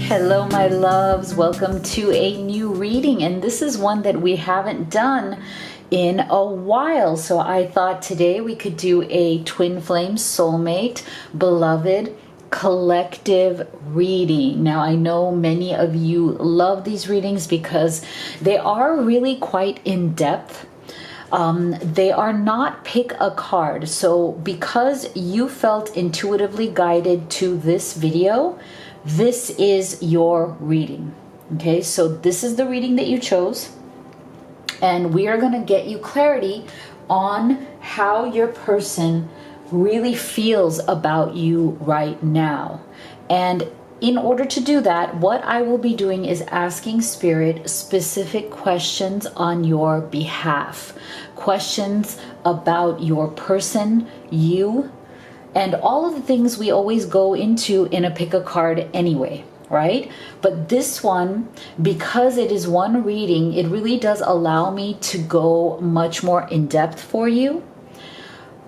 Hello my loves, welcome to a new reading, and this is one that we haven't done in a while, so I thought today we could do a twin flame soulmate beloved collective reading. Now I know many of you love these readings because they are really quite in depth. They are not pick a card, so because you felt intuitively guided to this video, this is your reading. Okay, so this is the reading that you chose, and we are going to get you clarity on how your person really feels about you right now. And in order to do that, what I will be doing is asking Spirit specific questions on your behalf. Questions about your person, you, and all of the things we always go into in a pick a card anyway, right? But this one, because it is one reading, it really does allow me to go much more in depth for you.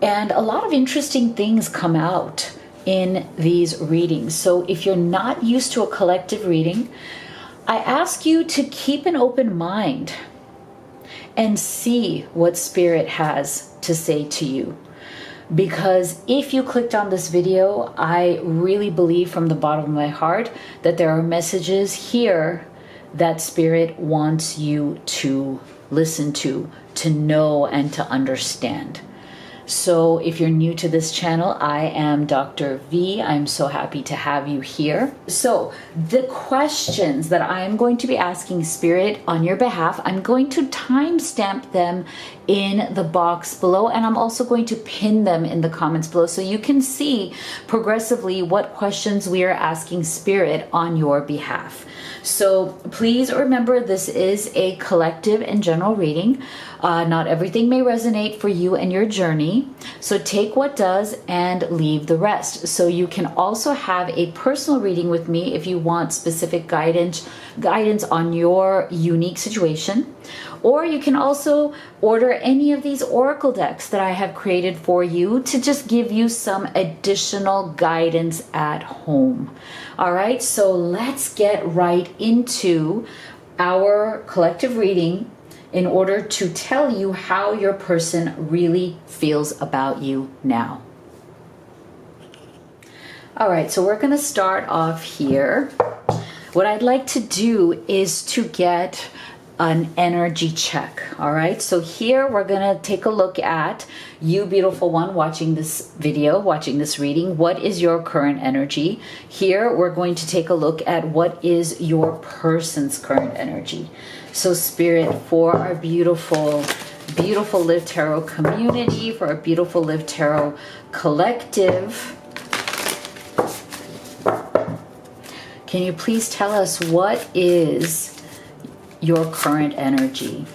And a lot of interesting things come out in these readings. So if you're not used to a collective reading, I ask you to keep an open mind and see what Spirit has to say to you. Because if you clicked on this video, I really believe from the bottom of my heart that there are messages here that Spirit wants you to listen to know, and to understand. So if you're new to this channel, I am Dr. V. I'm so happy to have you here. So the questions that I am going to be asking Spirit on your behalf, I'm going to timestamp them in the box below, and I'm also going to pin them in the comments below so you can see progressively what questions we are asking Spirit on your behalf. So please remember, this is a collective and general reading. Not everything may resonate for you and your journey. So take what does and leave the rest. So you can also have a personal reading with me if you want specific guidance on your unique situation. Or you can also order any of these oracle decks that I have created for you to just give you some additional guidance at home. All right, so let's get right into our collective reading in order to tell you how your person really feels about you now. All right, so we're going to start off here. What I'd like to do is to get an energy check. All right, so here we're gonna take a look at you, beautiful one, watching this video, watching this reading. What is your current energy? Here we're going to take a look at what is your person's current energy. So Spirit, for our beautiful Live Tarot community, for our beautiful Live Tarot collective, can you please tell us what is your current energy?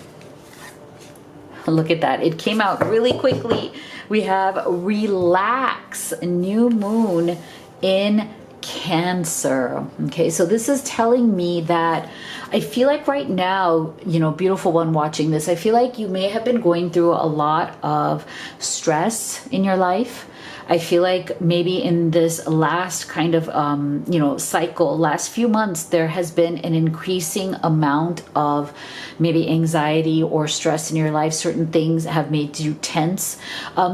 Look at that. It came out really quickly. We have relax, new moon in Cancer. Okay, so this is telling me that I feel like right now, you know, beautiful one watching this, I feel like you may have been going through a lot of stress in your life. I feel like maybe in this last kind of, cycle, last few months, there has been an increasing amount of maybe anxiety or stress in your life. Certain things have made you tense.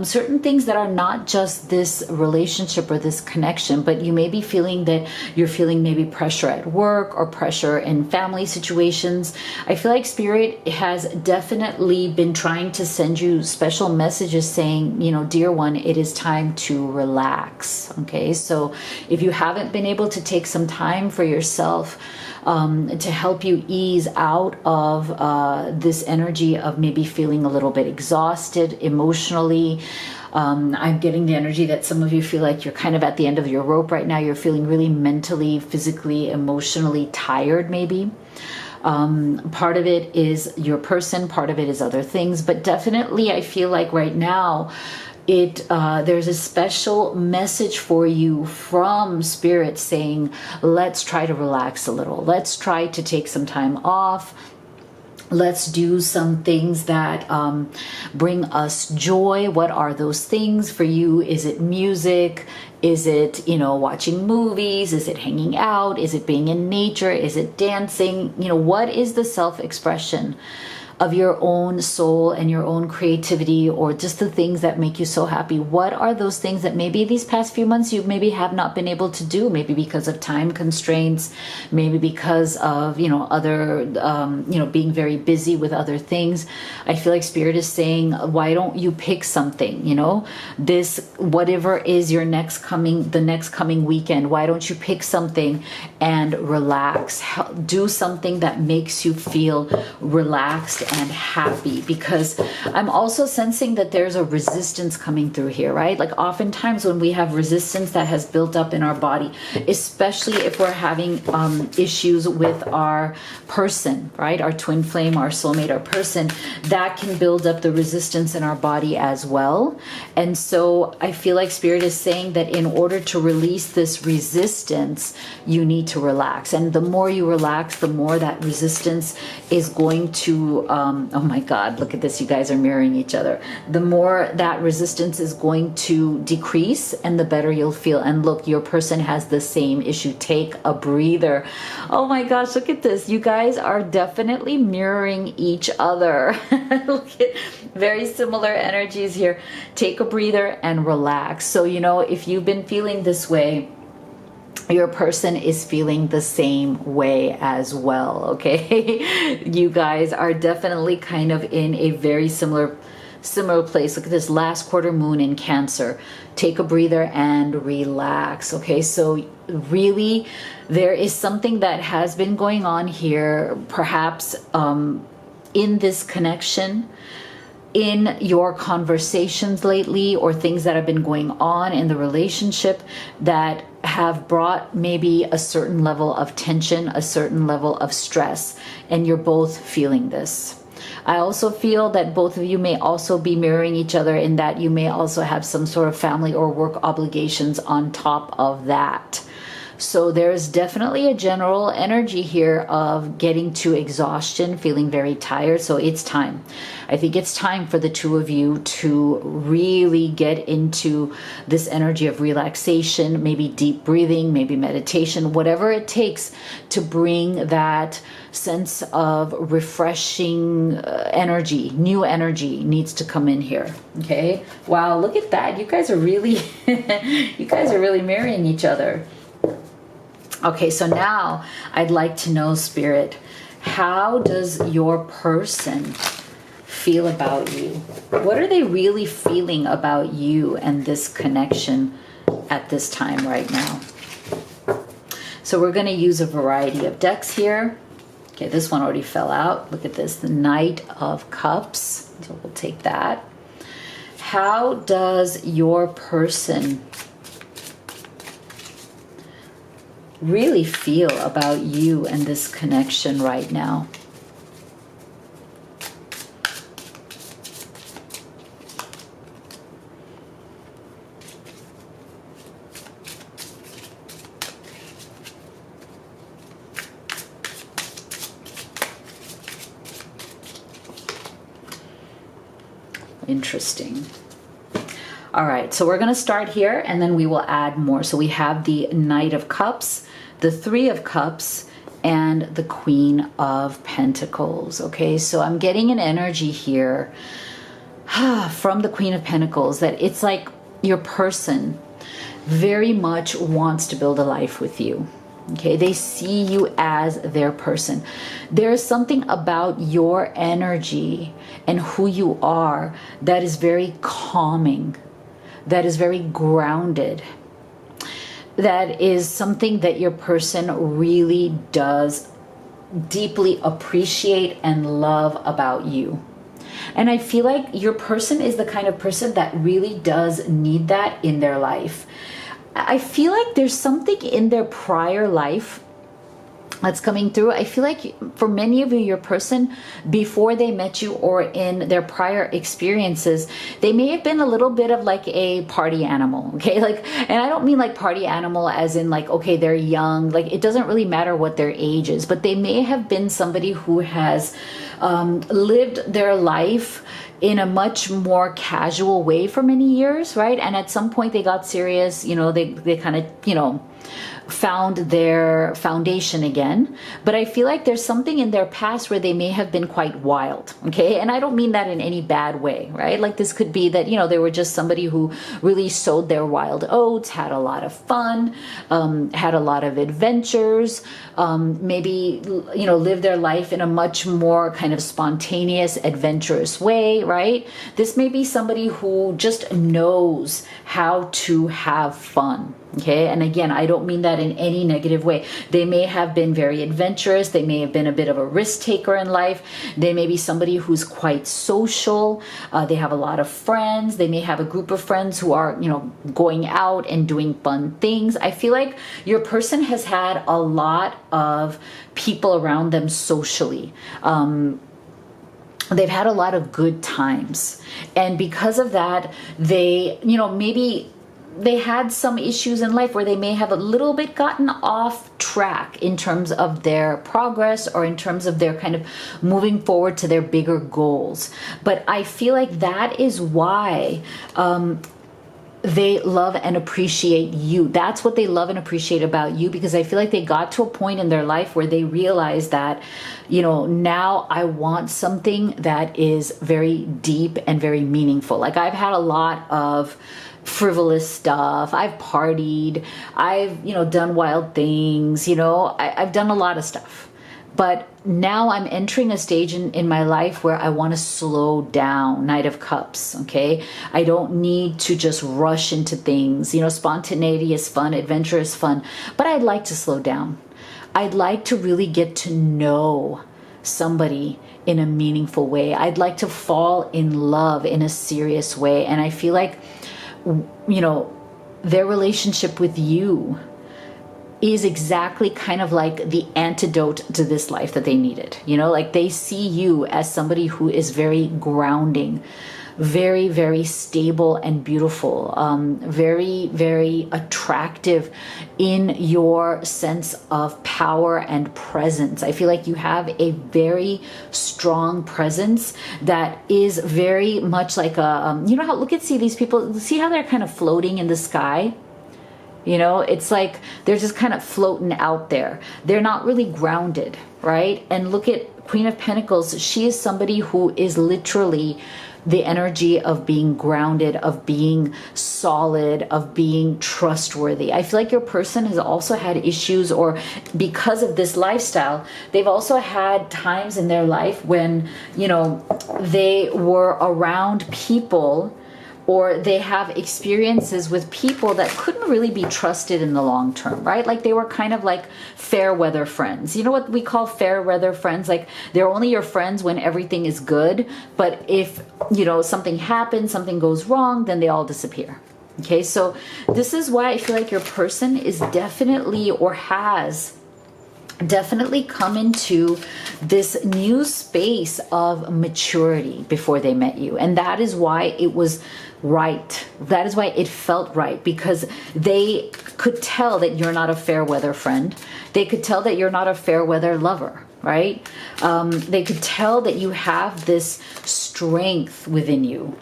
Certain things that are not just this relationship or this connection, but you may be feeling that you're feeling maybe pressure at work or pressure in family situations. I feel like Spirit has definitely been trying to send you special messages saying, you know, dear one, it is time to relax. Okay, so if you haven't been able to take some time for yourself to help you ease out of this energy of maybe feeling a little bit exhausted emotionally, I'm getting the energy that some of you feel like you're kind of at the end of your rope right now. You're feeling really mentally, physically, emotionally tired maybe. Part of it is your person, part of it is other things, but definitely I feel like right now there's a special message for you from Spirit saying, let's try to relax a little. Let's try to take some time off. Let's do some things that bring us joy. What are those things for you? Is it music? Is it, watching movies? Is it hanging out? Is it being in nature? Is it dancing? What is the self-expression of your own soul and your own creativity, or just the things that make you so happy? What are those things that maybe these past few months you maybe have not been able to do, maybe because of time constraints, maybe because of other being very busy with other things? I feel like Spirit is saying, why don't you pick something, this, whatever is the next coming weekend, why don't you pick something and relax? Do something that makes you feel relaxed and happy, because I'm also sensing that there's a resistance coming through here, right? Like oftentimes when we have resistance that has built up in our body, especially if we're having issues with our person, right? Our twin flame, our soulmate, our person, that can build up the resistance in our body as well. And so I feel like Spirit is saying that in order to release this resistance, you need to relax. And the more you relax, the more that resistance is going to oh my God, look at this. You guys are mirroring each other. The more that resistance is going to decrease, and the better you'll feel. And look, your person has the same issue. Take a breather. Oh my gosh, look at this. You guys are definitely mirroring each other. Look at very similar energies here. Take a breather and relax. So, if you've been feeling this way, your person is feeling the same way as well, okay? You guys are definitely kind of in a very similar place. Look at this last quarter moon in Cancer. Take a breather and relax, okay? So really, there is something that has been going on here, perhaps in this connection, in your conversations lately, or things that have been going on in the relationship that have brought maybe a certain level of tension, a certain level of stress, and you're both feeling this. I also feel that both of you may also be mirroring each other in that you may also have some sort of family or work obligations on top of that. So there's definitely a general energy here of getting to exhaustion, feeling very tired. So it's time. I think it's time for the two of you to really get into this energy of relaxation, maybe deep breathing, maybe meditation, whatever it takes to bring that sense of refreshing energy. New energy needs to come in here. Okay. Wow. Look at that. You guys are really, you guys are really marrying each other. Okay, so now I'd like to know, Spirit, how does your person feel about you? What are they really feeling about you and this connection at this time right now? So we're going to use a variety of decks here. Okay, this one already fell out. Look at this, the Knight of Cups. So we'll take that. How does your person really feel about you and this connection right now? Interesting. All right, so we're going to start here and then we will add more. So we have the Knight of Cups, the Three of Cups, and the Queen of Pentacles. Okay, so I'm getting an energy here from the Queen of Pentacles that it's like your person very much wants to build a life with you. Okay, they see you as their person. There's something about your energy and who you are that is very calming, that is very grounded, that is something that your person really does deeply appreciate and love about you. And I feel like your person is the kind of person that really does need that in their life. I feel like there's something in their prior life that's coming through. I feel like for many of you, your person, before they met you or in their prior experiences, they may have been a little bit of like a party animal, okay? Like, and I don't mean like party animal as in like, okay, they're young, like it doesn't really matter what their age is, but they may have been somebody who has lived their life in a much more casual way for many years, right? And at some point they got serious, you know, they kind of, you know, found their foundation again. But I feel like there's something in their past where they may have been quite wild, okay? And I don't mean that in any bad way, right? Like this could be that, you know, they were just somebody who really sowed their wild oats, had a lot of fun, had a lot of adventures, maybe, you know, lived their life in a much more kind of spontaneous, adventurous way, right? This may be somebody who just knows how to have fun. Okay. And again, I don't mean that in any negative way. They may have been very adventurous. They may have been a bit of a risk taker in life. They may be somebody who's quite social. They have a lot of friends. They may have a group of friends who are, you know, going out and doing fun things. I feel like your person has had a lot of people around them socially. They've had a lot of good times. And because of that, they, you know, maybe they had some issues in life where they may have a little bit gotten off track in terms of their progress or in terms of their kind of moving forward to their bigger goals. But I feel like that is why they love and appreciate you. That's what they love and appreciate about you, because I feel like they got to a point in their life where they realized that, you know, now I want something that is very deep and very meaningful. Like I've had a lot of frivolous stuff. I've partied. I've, you know, done wild things. You know, I've done a lot of stuff. But now I'm entering a stage in my life where I want to slow down. Knight of Cups, okay? I don't need to just rush into things. You know, spontaneity is fun, adventure is fun, but I'd like to slow down. I'd like to really get to know somebody in a meaningful way. I'd like to fall in love in a serious way. And I feel like, you know, their relationship with you is exactly kind of like the antidote to this life that they needed. You know, like they see you as somebody who is very grounding, very, very stable and beautiful, very, very attractive in your sense of power and presence. I feel like you have a very strong presence that is very much like a, you know how, see these people, see how they're kind of floating in the sky? You know, it's like they're just kind of floating out there. They're not really grounded, right? And look at Queen of Pentacles. She is somebody who is literally the energy of being grounded, of being solid, of being trustworthy. I feel like your person has also had issues, or because of this lifestyle, they've also had times in their life when, you know, they were around people, or they have experiences with people that couldn't really be trusted in the long term, right? Like they were kind of like fair weather friends. You know what we call fair weather friends? Like they're only your friends when everything is good. But if, you know, something happens, something goes wrong, then they all disappear. Okay, so this is why I feel like your person is definitely, or has definitely come into this new space of maturity before they met you. And that is why it was right. That is why it felt right, because they could tell that you're not a fair weather friend. They could tell that you're not a fair weather lover, right? They could tell that you have this strength within you,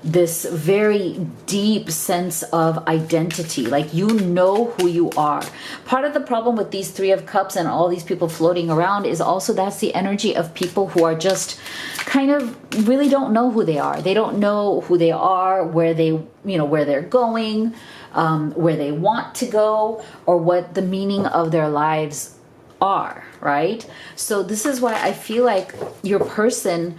this very deep sense of identity, like you know who you are. Part of the problem with these Three of Cups and all these people floating around is also that's the energy of people who are just kind of really don't know who they are. They don't know who they are, where they, you know, where they're going, where they want to go, or what the meaning of their lives are, right? So this is why I feel like your person,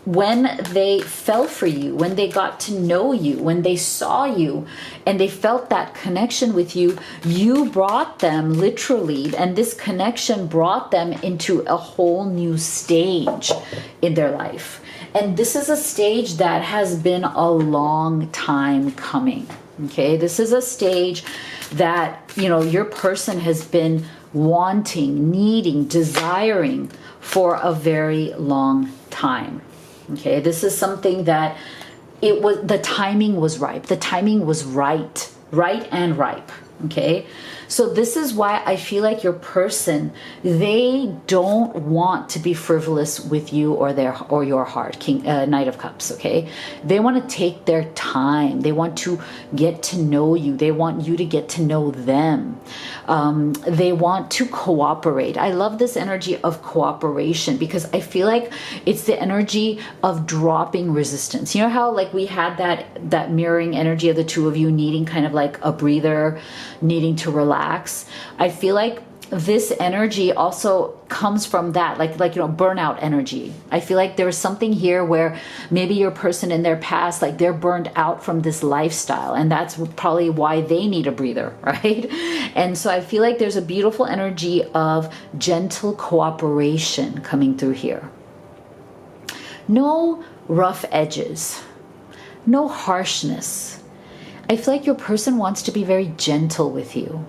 when they fell for you, when they got to know you, when they saw you and they felt that connection with you, you brought them literally, and this connection brought them into a whole new stage in their life. And this is a stage that has been a long time coming. Okay, this is a stage that, you know, your person has been wanting, needing, desiring for a very long time. Okay, this is something that the timing was ripe. The timing was right and ripe. Okay, so this is why I feel like your person, they don't want to be frivolous with you or your heart, Knight of Cups. Okay, they want to take their time. They want to get to know you. They want you to get to know them. They want to cooperate. I love this energy of cooperation because I feel like it's the energy of dropping resistance. You know how like we had that mirroring energy of the two of you needing kind of like a breather, needing to relax. I feel like this energy also comes from that, like burnout energy. I feel like there was something here where maybe your person in their past, like they're burned out from this lifestyle, and that's probably why they need a breather, right? And so I feel like there's a beautiful energy of gentle cooperation coming through here. No rough edges, no harshness. I feel like your person wants to be very gentle with you.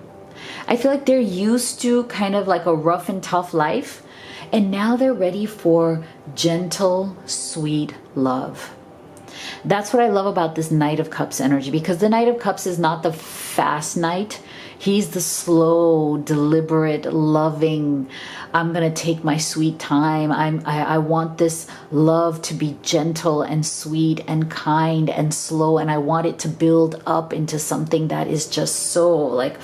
I feel like they're used to kind of like a rough and tough life, and now they're ready for gentle, sweet love. That's what I love about this Knight of Cups energy, because the Knight of Cups is not the fast knight. He's the slow, deliberate, loving, I'm going to take my sweet time. I want this love to be gentle and sweet and kind and slow, and I want it to build up into something that is just so like,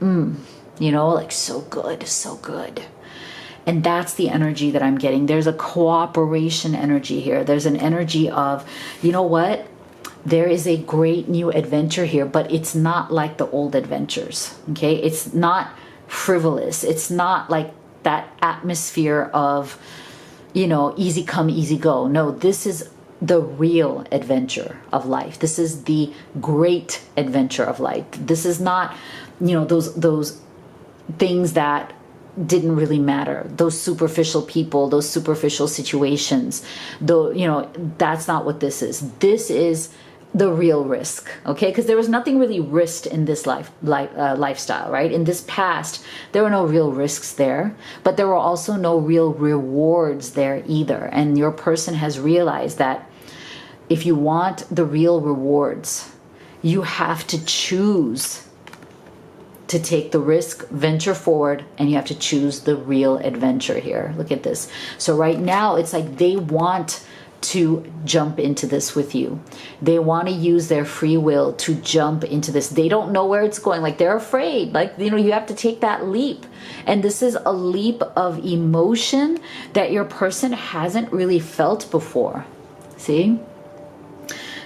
like so good, so good. And that's the energy that I'm getting. There's a cooperation energy here. There's an energy of, you know what? There is a great new adventure here, but it's not like the old adventures, okay? It's not frivolous. It's not like that atmosphere of, easy come, easy go. No, this is the real adventure of life. This is the great adventure of life. This is not, those things that didn't really matter, those superficial people, those superficial situations, though, that's not what this is. This is the real risk, okay? Because there was nothing really risked in this lifestyle, right? In this past, there were no real risks there, but there were also no real rewards there either. And your person has realized that if you want the real rewards, you have to choose to take the risk, venture forward, and you have to choose the real adventure here. Look at this. So right now, it's like they want to jump into this with you. They want to use their free will to jump into this. They don't know where it's going. Like, they're afraid. Like, you have to take that leap. And this is a leap of emotion that your person hasn't really felt before. See?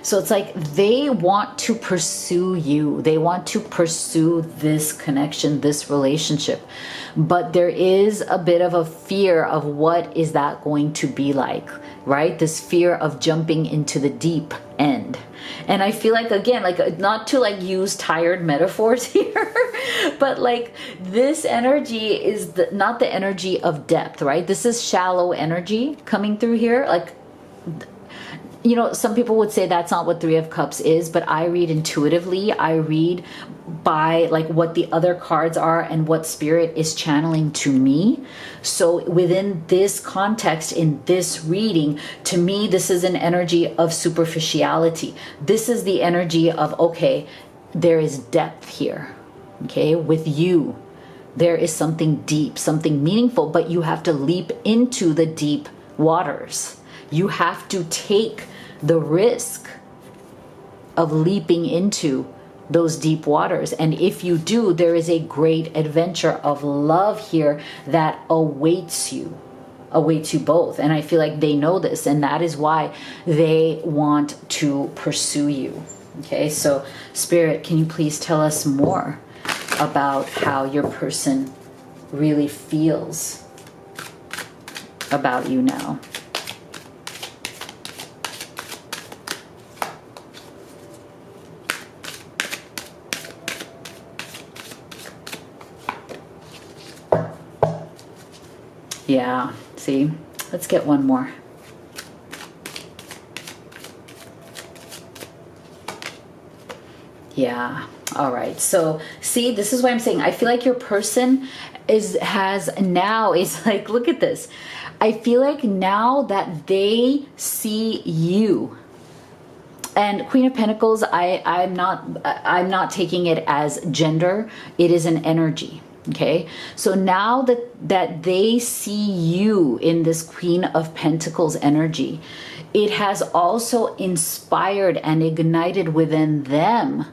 So it's like they want to pursue you. They want to pursue this connection, this relationship. But there is a bit of a fear of what is that going to be like, right? This fear of jumping into the deep end. And I feel like, again, like not to like use tired metaphors here, but like this energy is not the energy of depth, right? This is shallow energy coming through here. Like, some people would say that's not what Three of Cups is, but I read intuitively. I read by like what the other cards are and what spirit is channeling to me. So within this context, in this reading, to me, this is an energy of superficiality. This is the energy of, okay, there is depth here, okay, with you. There is something deep, something meaningful, but you have to leap into the deep waters. You have to take the risk of leaping into those deep waters. And if you do, there is a great adventure of love here that awaits you both. And I feel like they know this, and that is why they want to pursue you. Okay, so Spirit, can you please tell us more about how your person really feels about you now? Yeah, see, let's get one more. Yeah. All right. So see, this is what I'm saying. I feel like your person is like, look at this. I feel like now that they see you, and Queen of Pentacles, I'm not taking it as gender. It is an energy. Okay. So now that they see you in this Queen of Pentacles energy, it has also inspired and ignited within them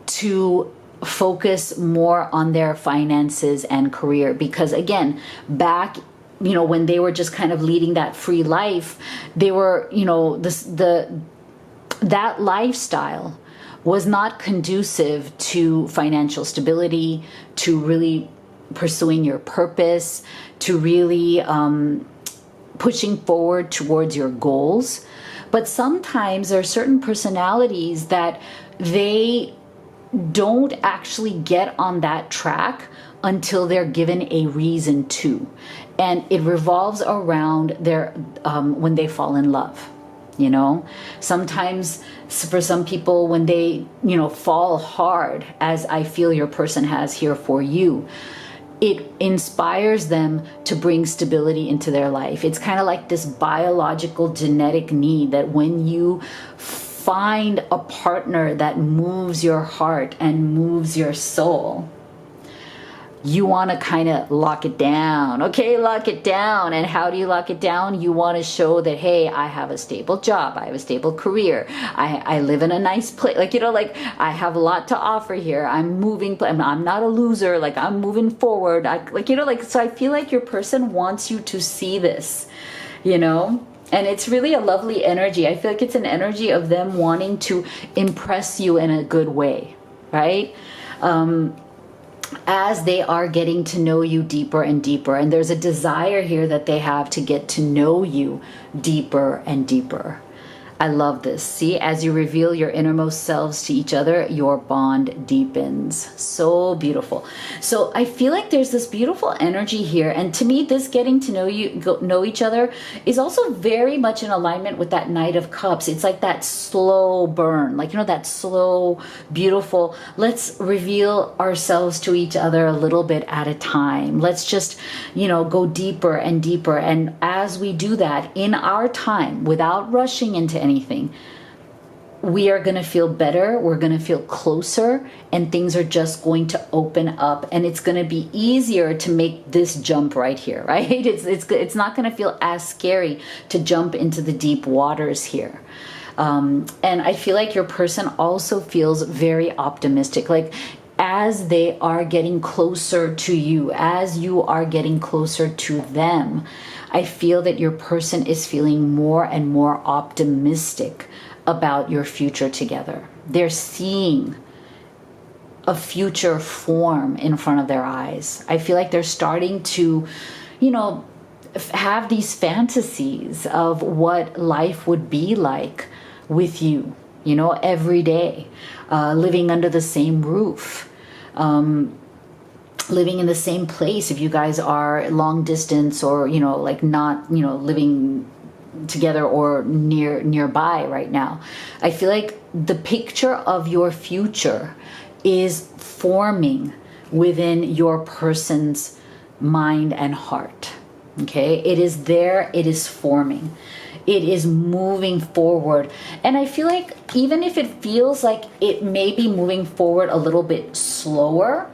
to focus more on their finances and career. Because again, back, when they were just kind of leading that free life, they were, that lifestyle was not conducive to financial stability, to really pursuing your purpose, to really pushing forward towards your goals. But sometimes there are certain personalities that they don't actually get on that track until they're given a reason to. And it revolves around their when they fall in love. Sometimes for some people, when they fall hard, as I feel your person has here for you, it inspires them to bring stability into their life. It's kind of like this biological genetic need that when you find a partner that moves your heart and moves your soul, you want to kind of lock it down. Okay, lock it down. And how do you lock it down? You want to show that, hey, I have a stable job. I have a stable career. I live in a nice place. I have a lot to offer here. I'm moving. I'm not a loser. I'm moving forward. So I feel like your person wants you to see this, and it's really a lovely energy. I feel like it's an energy of them wanting to impress you in a good way, right? As they are getting to know you deeper and deeper. And there's a desire here that they have to get to know you deeper and deeper. I love this. See, as you reveal your innermost selves to each other, your bond deepens. So beautiful. So I feel like there's this beautiful energy here. And to me, this getting to know each other is also very much in alignment with that Knight of Cups. It's like that slow burn, that slow, beautiful, let's reveal ourselves to each other a little bit at a time. Let's just, go deeper and deeper. And as we do that in our time, without rushing into anything, we are going to feel better. We're going to feel closer, and things are just going to open up, and it's going to be easier to make this jump right here, right? It's not going to feel as scary to jump into the deep waters here. And I feel like your person also feels very optimistic. As they are getting closer to you, as you are getting closer to them, I feel that your person is feeling more and more optimistic about your future together. They're seeing a future form in front of their eyes. I feel like they're starting to, have these fantasies of what life would be like with you, every day, living under the same roof. Living in the same place if you guys are long distance or not living together or nearby right now. I feel like the picture of your future is forming within your person's mind and heart. Okay, it is there, it is forming, it is moving forward. And I feel like even if it feels like it may be moving forward a little bit slower,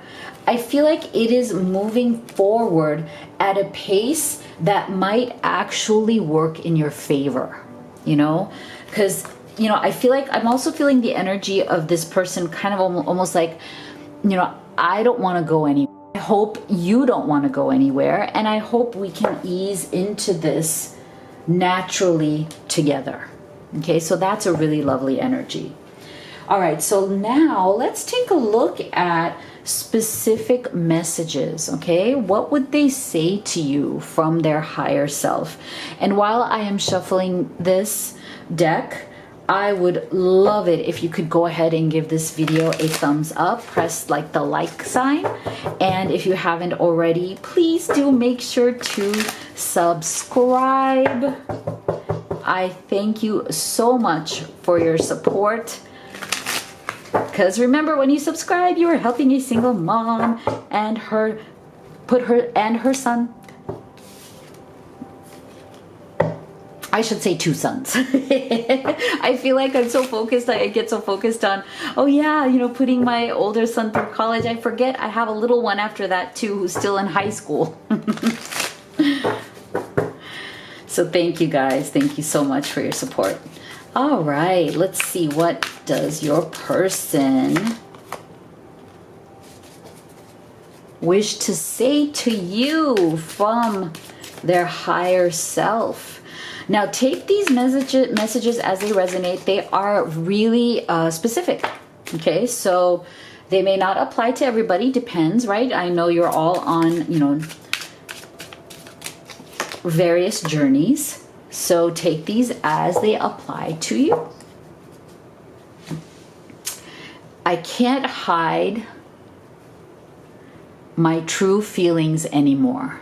I feel like it is moving forward at a pace that might actually work in your favor, because, I feel like I'm also feeling the energy of this person kind of almost like, I don't want to go anywhere. I hope you don't want to go anywhere. And I hope we can ease into this naturally together. Okay, so that's a really lovely energy. All right, so now let's take a look at specific messages, okay? What would they say to you from their higher self? And while I am shuffling this deck, I would love it if you could go ahead and give this video a thumbs up, press the like sign. And if you haven't already, please do make sure to subscribe. I thank you so much for your support. because remember, when you subscribe, you are helping a single mom and her son. I should say 2 sons. I feel like I'm so focused. I get so focused on, oh yeah, you know, putting my older son through college. I forget I have a little one after that too, who's still in high school. So thank you guys. Thank you so much for your support. All right, let's see. What does your person wish to say to you from their higher self? Now, take these messages as they resonate. They are really specific, okay? So they may not apply to everybody, depends, right? I know you're all on, you know, various journeys. So take these as they apply to you. I can't hide my true feelings anymore.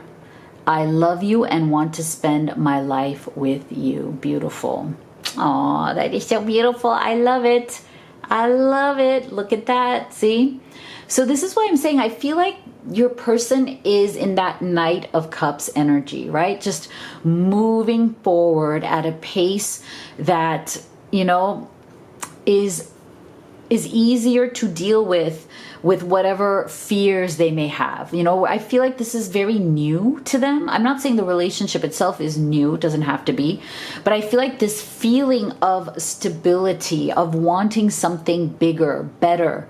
I love you and want to spend my life with you. Beautiful. Oh, that is so beautiful. I love it. I love it. Look at that. See? So this is why I'm saying I feel like your person is in that Knight of Cups energy, right? Just moving forward at a pace that, you know, is easier to deal with whatever fears they may have. You know, I feel like this is very new to them. I'm not saying the relationship itself is new, it doesn't have to be, but I feel like this feeling of stability, of wanting something bigger, better,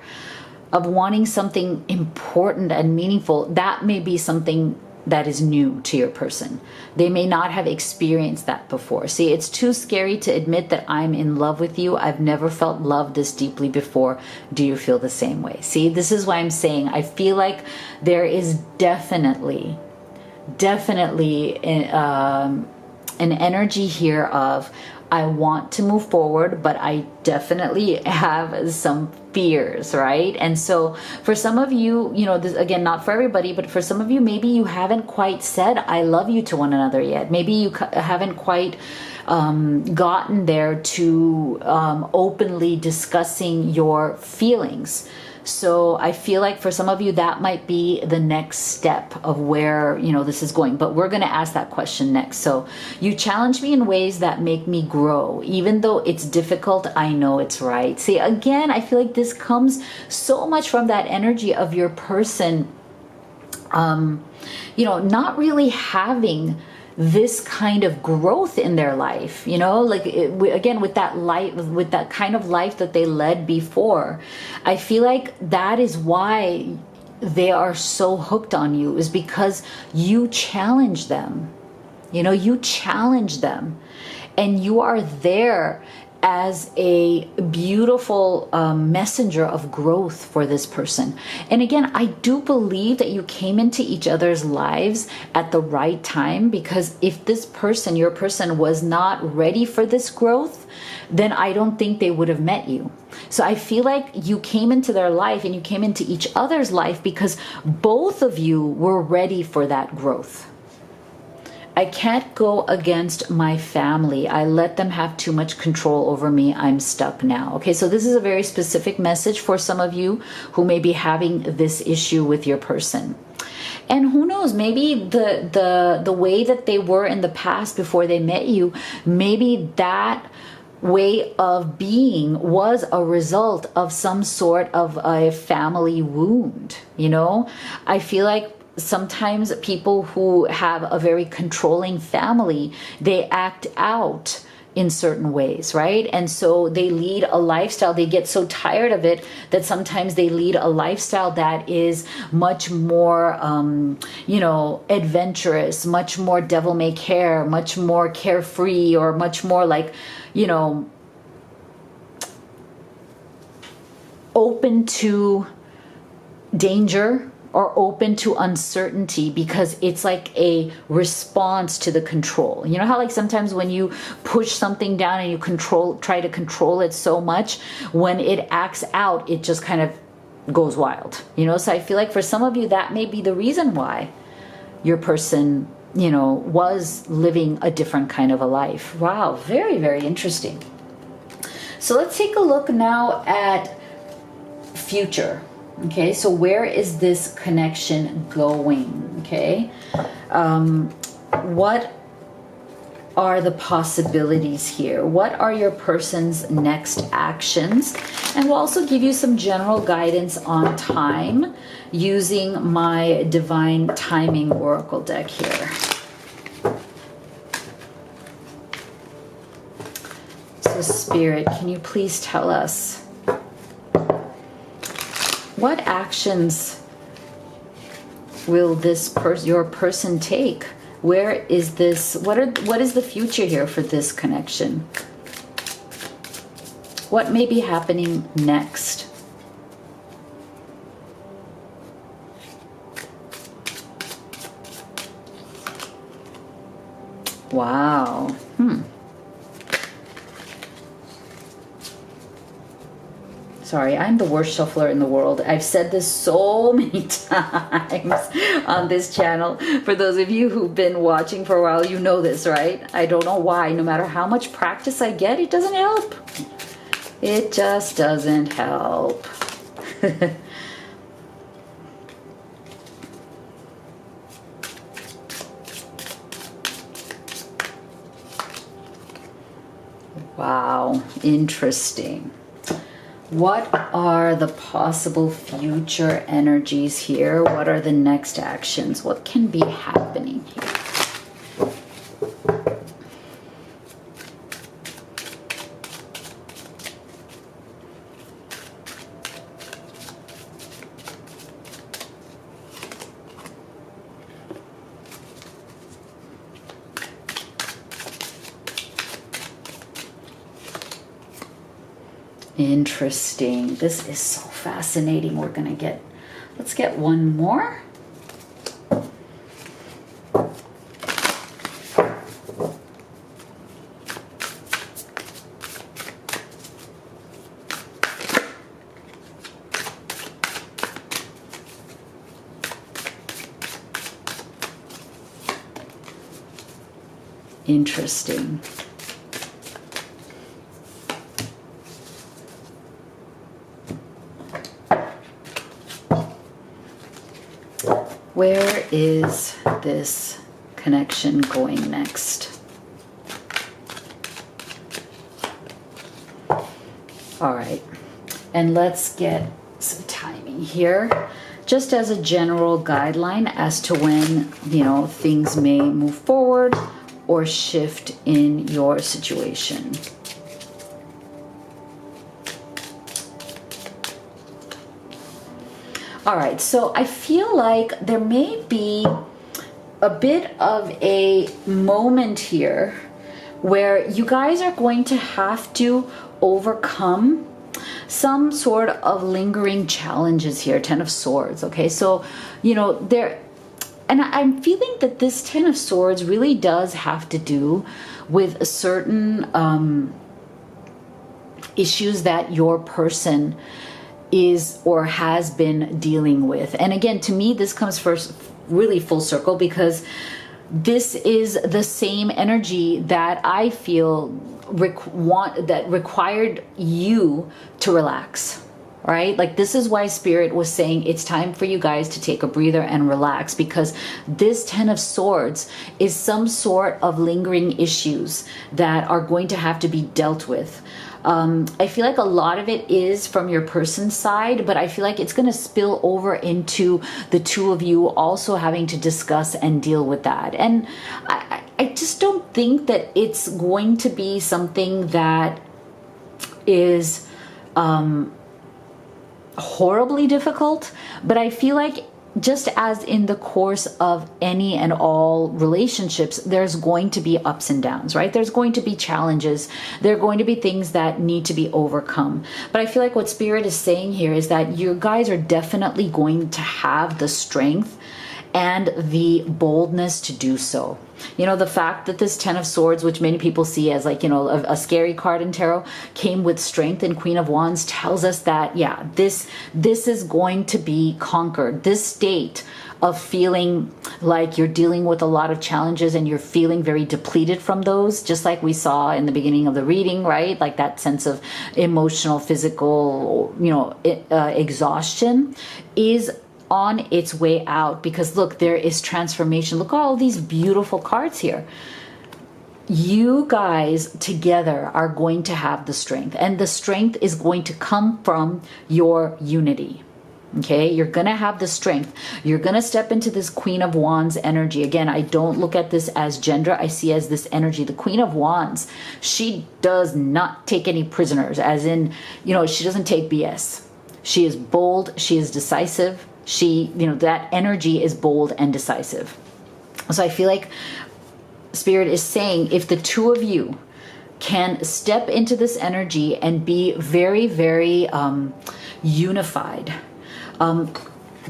of wanting something important and meaningful, that may be something that is new to your person. They may not have experienced that before. See, it's too scary to admit that I'm in love with you. I've never felt love this deeply before. Do you feel the same way? See, this is why I'm saying I feel like there is definitely an energy here of I want to move forward, but I definitely have some fears, right? And so for some of you, you know, this again, not for everybody, but for some of you, maybe you haven't quite said I love you to one another yet. Maybe you haven't quite gotten there to openly discussing your feelings. So I feel like for some of you, that might be the next step of where, you know, this is going. But we're going to ask that question next. So you challenge me in ways that make me grow. Even though it's difficult, I know it's right. See, again, I feel like this comes so much from that energy of your person, you know, not really having this kind of growth in their life, you know, like again, with that light, with that kind of life that they led before. I feel like that is why they are so hooked on you, is because you challenge them, you know, you challenge them, and you are there as a beautiful messenger of growth for this person. And again, I do believe that you came into each other's lives at the right time, because if this person, your person, was not ready for this growth, then I don't think they would have met you. So I feel like you came into their life and you came into each other's life because both of you were ready for that growth. I can't go against my family. I let them have too much control over me. I'm stuck now. Okay, so this is a very specific message for some of you who may be having this issue with your person. And who knows, maybe the way that they were in the past before they met you, maybe that way of being was a result of some sort of a family wound, you know? I feel like sometimes people who have a very controlling family, they act out in certain ways, right? And so they lead a lifestyle, they get so tired of it that sometimes they lead a lifestyle that is much more, you know, adventurous, much more devil may care, much more carefree, or much more like, you know, open to danger, or open to uncertainty, because it's like a response to the control. You know how like sometimes when you push something down and you try to control it so much, when it acts out, it just kind of goes wild, you know? So I feel like for some of you, that may be the reason why your person, you know, was living a different kind of a life. Wow, very, very interesting. So let's take a look now at future. Okay, so where is this connection going? Okay, what are the possibilities here? What are your person's next actions? And we'll also give you some general guidance on time using my Divine Timing Oracle deck here. So Spirit, can you please tell us what actions will your person take? Where is this? What is the future here for this connection? What may be happening next? Wow. Sorry, I'm the worst shuffler in the world. I've said this so many times on this channel. For those of you who've been watching for a while, you know this, right? I don't know why. No matter how much practice I get, it doesn't help. It just doesn't help. Wow, interesting. What are the possible future energies here? What are the next actions? What can be happening here? Interesting. This is so fascinating. Let's get one more. Interesting. Where is this connection going next? All right, and let's get some timing here, just as a general guideline as to when, things may move forward or shift in your situation. All right, so I feel like there may be a bit of a moment here where you guys are going to have to overcome some sort of lingering challenges here. Ten of Swords, okay? So, and I'm feeling that this Ten of Swords really does have to do with a certain issues that your person is or has been dealing with. And again, to me, this comes first really full circle, because this is the same energy that I feel that required you to relax. Right? Like, this is why Spirit was saying it's time for you guys to take a breather and relax, because this Ten of Swords is some sort of lingering issues that are going to have to be dealt with. I feel like a lot of it is from your person's side, but I feel like it's going to spill over into the two of you also having to discuss and deal with that. And I just don't think that it's going to be something that is horribly difficult, but I feel like, just as in the course of any and all relationships, there's going to be ups and downs, right? There's going to be challenges. There are going to be things that need to be overcome. But I feel like what Spirit is saying here is that you guys are definitely going to have the strength and the boldness to do so. You know, the fact that this Ten of Swords, which many people see as like, you know, a scary card in tarot, came with strength, and Queen of Wands tells us that, yeah, this is going to be conquered. This state of feeling like you're dealing with a lot of challenges and you're feeling very depleted from those, just like we saw in the beginning of the reading, right? Like that sense of emotional, physical, you know, exhaustion is on its way out, because look, there is transformation. Look at all these beautiful cards here. You guys together are going to have the strength, and the strength is going to come from your unity. Okay, you're going to have the strength. You're going to step into this Queen of Wands energy. Again, I don't look at this as gender. I see as this energy. The Queen of Wands, she does not take any prisoners, as in, you know, she doesn't take BS. She is bold. She is decisive. She, you know, that energy is bold and decisive. So I feel like Spirit is saying, if the two of you can step into this energy and be very, very unified,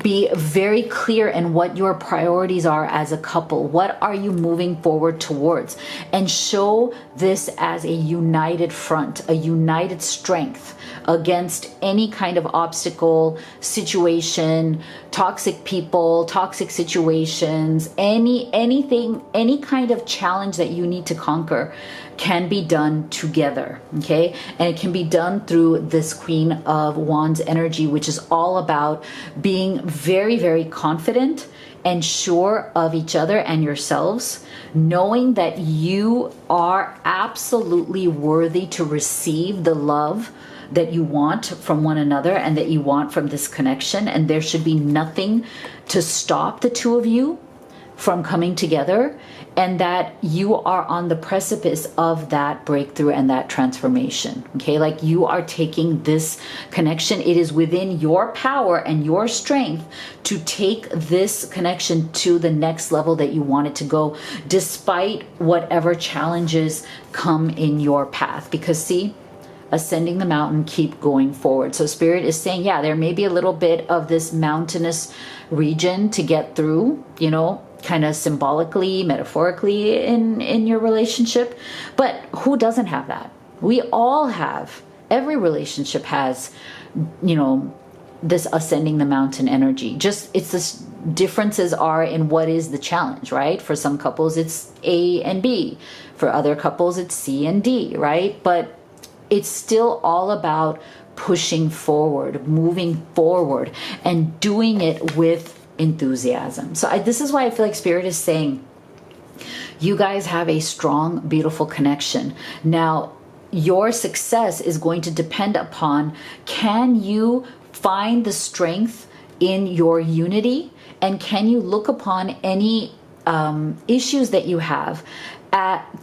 be very clear in what your priorities are as a couple. What are you moving forward towards? And show this as a united front, a united strength against any kind of obstacle, situation, toxic people, toxic situations, anything, any kind of challenge that you need to conquer can be done together, okay? And it can be done through this Queen of Wands energy, which is all about being very, very confident and sure of each other and yourselves, knowing that you are absolutely worthy to receive the love that you want from one another and that you want from this connection. And there should be nothing to stop the two of you from coming together, and that you are on the precipice of that breakthrough and that transformation. Okay, like you are taking this connection. It is within your power and your strength to take this connection to the next level that you want it to go, despite whatever challenges come in your path. Because see, ascending the mountain, keep going forward. So Spirit is saying, yeah, there may be a little bit of this mountainous region to get through, you know, kind of symbolically, metaphorically in your relationship. But who doesn't have that? We all have. Every relationship has, you know, this ascending the mountain energy. Just it's this differences are in what is the challenge, right? For some couples it's A and B. For other couples it's C and D, right? But it's still all about pushing forward, moving forward, and doing it with enthusiasm. So this is why I feel like Spirit is saying you guys have a strong, beautiful connection. Now, your success is going to depend upon, can you find the strength in your unity, and can you look upon any issues that you have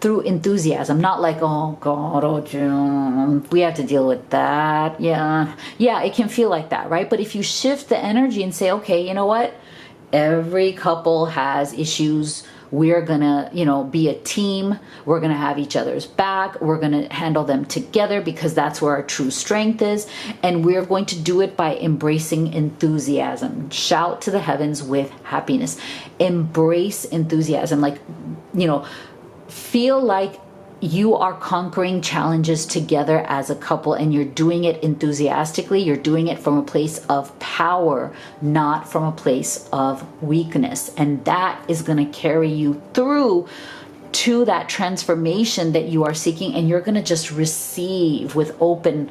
through enthusiasm, not like, oh God, oh Jim, we have to deal with that. Yeah, it can feel like that, right? But if you shift the energy and say, okay, you know what? Every couple has issues. We're gonna, you know, be a team. We're gonna have each other's back. We're gonna handle them together because that's where our true strength is. And we're going to do it by embracing enthusiasm. Shout to the heavens with happiness. Embrace enthusiasm. Like, you know, feel like you are conquering challenges together as a couple, and you're doing it enthusiastically. You're doing it from a place of power, not from a place of weakness. And that is going to carry you through to that transformation that you are seeking, and you're going to just receive with open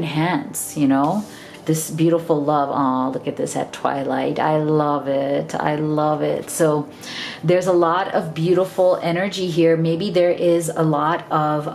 hands, you know? This beautiful love. Oh, look at this at twilight. I love it. I love it. So there's a lot of beautiful energy here. Maybe there is a lot of,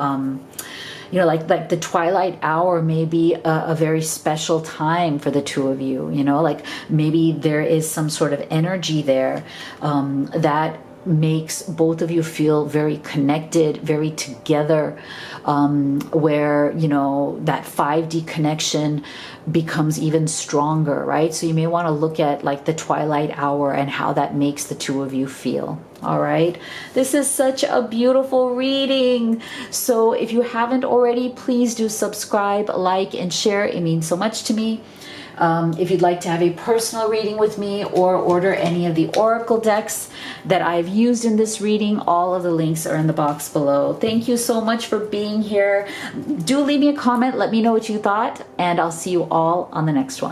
you know, like the twilight hour may be a very special time for the two of you, you know, like maybe there is some sort of energy there that makes both of you feel very connected, very together, where, you know, that 5D connection becomes even stronger, right? So you may want to look at like the twilight hour and how that makes the two of you feel. All right. This is such a beautiful reading. So if you haven't already, please do subscribe, like, and share. It means so much to me. If you'd like to have a personal reading with me or order any of the oracle decks that I've used in this reading, all of the links are in the box below. Thank you so much for being here. Do leave me a comment. Let me know what you thought, and I'll see you all on the next one.